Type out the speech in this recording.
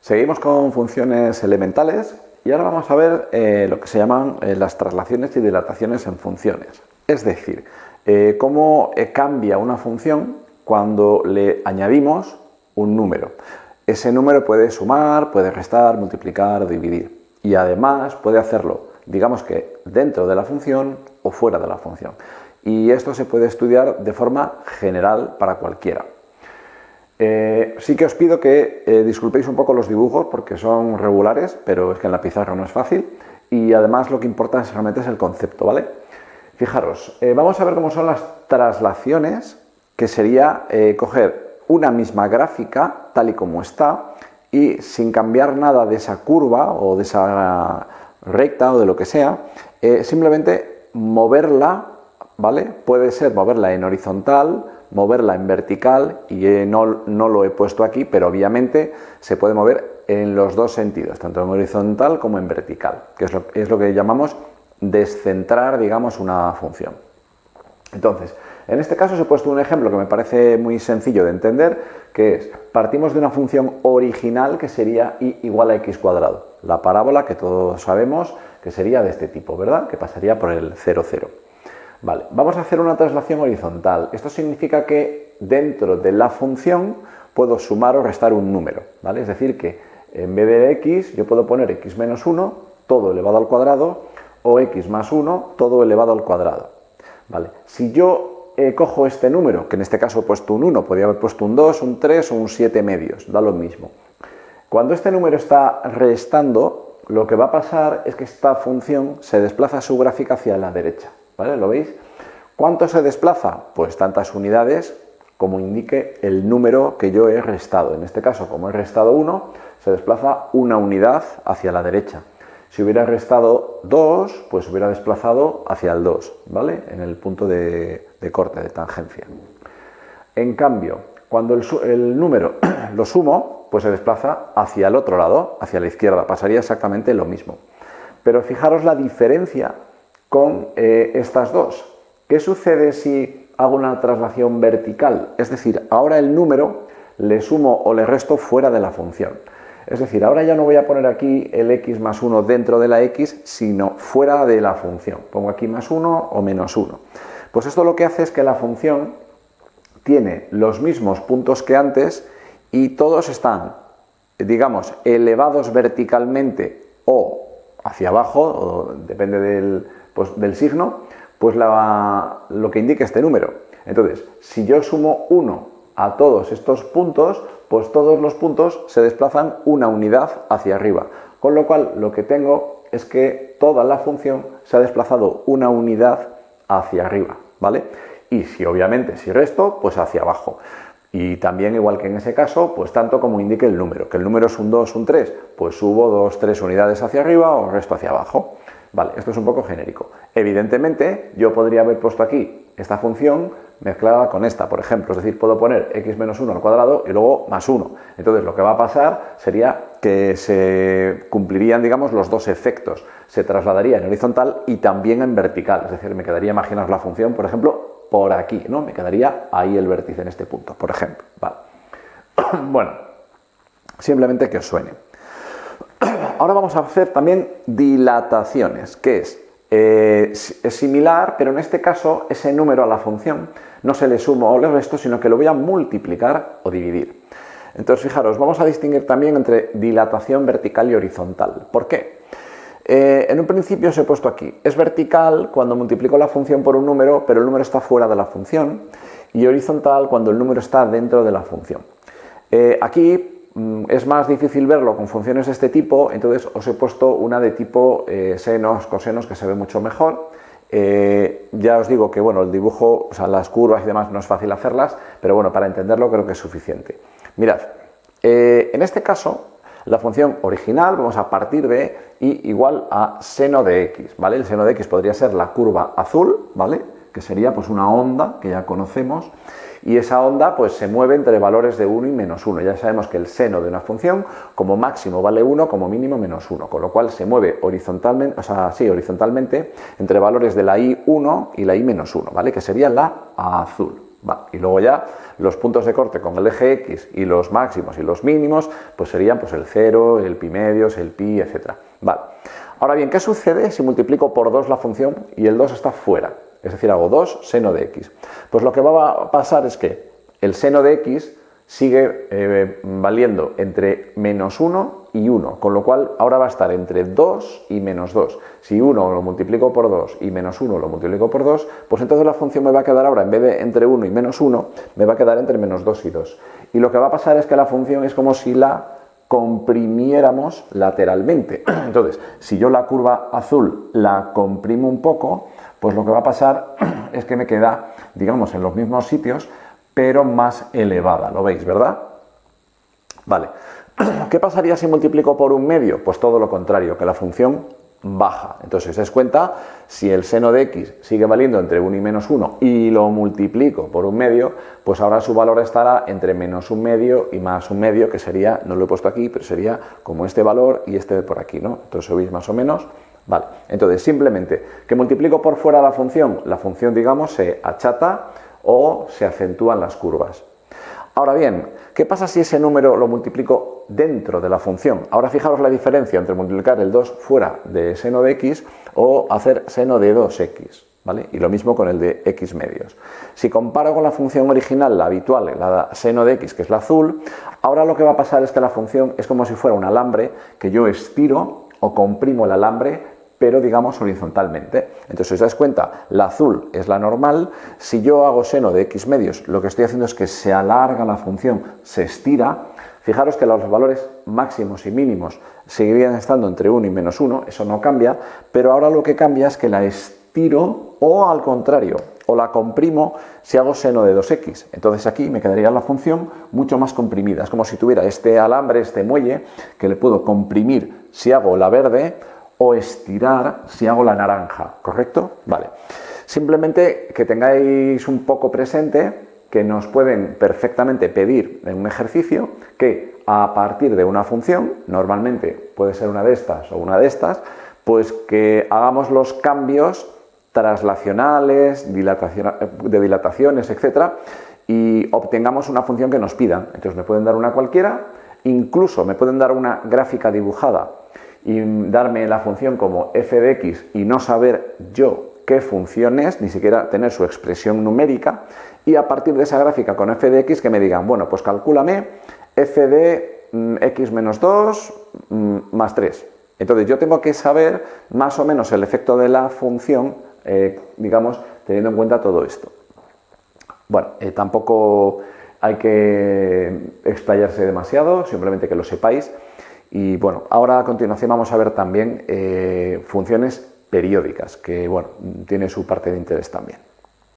Seguimos con funciones elementales y ahora vamos a ver lo que se llaman las traslaciones y dilataciones en funciones. Es decir, cómo cambia una función cuando le añadimos un número. Ese número puede sumar, puede restar, multiplicar, dividir. Y además puede hacerlo, digamos que dentro de la función o fuera de la función. Y esto se puede estudiar de forma general para cualquiera. Sí que os pido que disculpéis un poco los dibujos porque son regulares, pero es que en la pizarra no es fácil. Y además lo que importa realmente es el concepto, ¿vale? Fijaros, vamos a ver cómo son las traslaciones, que sería coger una misma gráfica tal y como está y sin cambiar nada de esa curva o de esa recta o de lo que sea, simplemente moverla, ¿vale? Puede ser moverla en horizontal, moverla en vertical y no lo he puesto aquí, pero obviamente se puede mover en los dos sentidos, tanto en horizontal como en vertical, que es lo que llamamos descentrar, digamos, una función. Entonces, en este caso os he puesto un ejemplo que me parece muy sencillo de entender, que es, partimos de una función original que sería y igual a x cuadrado, la parábola que todos sabemos que sería de este tipo, ¿verdad? Que pasaría por el 0, 0. Vale, vamos a hacer una traslación horizontal. Esto significa que dentro de la función puedo sumar o restar un número, ¿vale? Es decir, que en vez de x yo puedo poner x menos 1 todo elevado al cuadrado o x más 1 todo elevado al cuadrado. Vale, si yo cojo este número, que en este caso he puesto un 1, podría haber puesto un 2, un 3 o un 7 medios, da lo mismo. Cuando este número está restando, lo que va a pasar es que esta función se desplaza su gráfica hacia la derecha. ¿Vale? ¿Lo veis? ¿Cuánto se desplaza? Pues tantas unidades como indique el número que yo he restado. En este caso, como he restado 1, se desplaza una unidad hacia la derecha. Si hubiera restado 2, pues hubiera desplazado hacia el 2, ¿vale? En el punto de corte, de tangencia. En cambio, cuando el número lo sumo, pues se desplaza hacia el otro lado, hacia la izquierda. Pasaría exactamente lo mismo. Pero fijaros la diferencia con estas dos. ¿Qué sucede si hago una traslación vertical? Es decir, ahora el número le sumo o le resto fuera de la función. Es decir, ahora ya no voy a poner aquí el x más 1 dentro de la x, sino fuera de la función. Pongo aquí más 1 o menos 1. Pues esto lo que hace es que la función tiene los mismos puntos que antes y todos están, digamos, elevados verticalmente o hacia abajo, o depende del signo, pues lo que indique este número. Entonces, si yo sumo 1 a todos estos puntos, pues todos los puntos se desplazan una unidad hacia arriba. Con lo cual, lo que tengo es que toda la función se ha desplazado una unidad hacia arriba, ¿vale? Y obviamente, si resto, pues hacia abajo. Y también, igual que en ese caso, pues tanto como indique el número. Que el número es un 2, un 3, pues subo 2, 3 unidades hacia arriba o resto hacia abajo. Vale, esto es un poco genérico. Evidentemente, yo podría haber puesto aquí esta función mezclada con esta, por ejemplo. Es decir, puedo poner x menos 1 al cuadrado y luego más 1. Entonces, lo que va a pasar sería que se cumplirían, digamos, los dos efectos. Se trasladaría en horizontal y también en vertical. Es decir, me quedaría, imaginaos la función, por ejemplo, por aquí, ¿no? Me quedaría ahí el vértice en este punto, por ejemplo. Vale. Bueno, simplemente que os suene. Ahora vamos a hacer también dilataciones, que es similar, pero en este caso ese número a la función no se le sumo o le resto, sino que lo voy a multiplicar o dividir. Entonces, fijaros, vamos a distinguir también entre dilatación vertical y horizontal. ¿Por qué? En un principio os he puesto aquí, es vertical cuando multiplico la función por un número, pero el número está fuera de la función, y horizontal cuando el número está dentro de la función. Aquí es más difícil verlo con funciones de este tipo, entonces os he puesto una de tipo senos, cosenos, que se ve mucho mejor. Ya os digo que bueno, el dibujo, o sea, las curvas y demás no es fácil hacerlas, pero bueno, para entenderlo creo que es suficiente. Mirad, en este caso, la función original vamos a partir de y igual a seno de x, ¿vale? El seno de x podría ser la curva azul, ¿vale? Que sería pues una onda que ya conocemos. Y esa onda pues se mueve entre valores de 1 y menos 1. Ya sabemos que el seno de una función como máximo vale 1, como mínimo menos 1, con lo cual se mueve horizontalmente, o sea, sí, horizontalmente entre valores de la i1 y la i menos 1, ¿vale? Que sería la azul, Va. Y luego ya los puntos de corte con el eje X y los máximos y los mínimos pues serían pues el 0, el pi medios, el pi, etc. Vale. Ahora bien, ¿qué sucede si multiplico por 2 la función y el 2 está fuera? Es decir, hago 2 seno de x. Pues lo que va a pasar es que el seno de x sigue valiendo entre menos 1 y 1, con lo cual ahora va a estar entre 2 y menos 2. Si 1 lo multiplico por 2 y menos 1 lo multiplico por 2, pues entonces la función me va a quedar ahora, en vez de entre 1 y menos 1, me va a quedar entre menos 2 y 2. Y lo que va a pasar es que la función es como si la comprimiéramos lateralmente. Entonces, si yo la curva azul la comprimo un poco, pues lo que va a pasar es que me queda, digamos, en los mismos sitios, pero más elevada, ¿lo veis, verdad? Vale. ¿Qué pasaría si multiplico por un medio? Pues todo lo contrario, que la función baja. Entonces, si os dais cuenta, si el seno de x sigue valiendo entre 1 y menos 1 y lo multiplico por un medio, pues ahora su valor estará entre menos un medio y más un medio, que sería, no lo he puesto aquí, pero sería como este valor y este de por aquí, ¿no? Entonces, ¿veis más o menos? Vale. Entonces, simplemente que multiplico por fuera la función, digamos, se achata o se acentúan las curvas. Ahora bien, ¿qué pasa si ese número lo multiplico dentro de la función? Ahora fijaros la diferencia entre multiplicar el 2 fuera de seno de x o hacer seno de 2x, ¿vale? Y lo mismo con el de x medios. Si comparo con la función original, la habitual, la seno de x, que es la azul, ahora lo que va a pasar es que la función es como si fuera un alambre que yo estiro o comprimo el alambre, pero digamos horizontalmente. Entonces, si os dais cuenta, la azul es la normal. Si yo hago seno de x medios, lo que estoy haciendo es que se alarga la función, se estira. Fijaros que los valores máximos y mínimos seguirían estando entre 1 y menos 1, eso no cambia, pero ahora lo que cambia es que la estiro o al contrario, o la comprimo si hago seno de 2x. Entonces aquí me quedaría la función mucho más comprimida. Es como si tuviera este alambre, este muelle, que le puedo comprimir si hago la verde, o estirar si hago la naranja, ¿correcto? Vale. Simplemente que tengáis un poco presente que nos pueden perfectamente pedir en un ejercicio que a partir de una función, normalmente puede ser una de estas o una de estas, pues que hagamos los cambios traslacionales, de dilataciones, etcétera, y obtengamos una función que nos pidan. Entonces me pueden dar una cualquiera, incluso me pueden dar una gráfica dibujada y darme la función como f de x y no saber yo qué función es, ni siquiera tener su expresión numérica, y a partir de esa gráfica con f de x que me digan, bueno, pues calcúlame f de x menos 2 más 3. Entonces yo tengo que saber más o menos el efecto de la función, digamos, teniendo en cuenta todo esto. Bueno, tampoco hay que explayarse demasiado, simplemente que lo sepáis. Y bueno, ahora a continuación vamos a ver también funciones periódicas, que bueno, tiene su parte de interés también.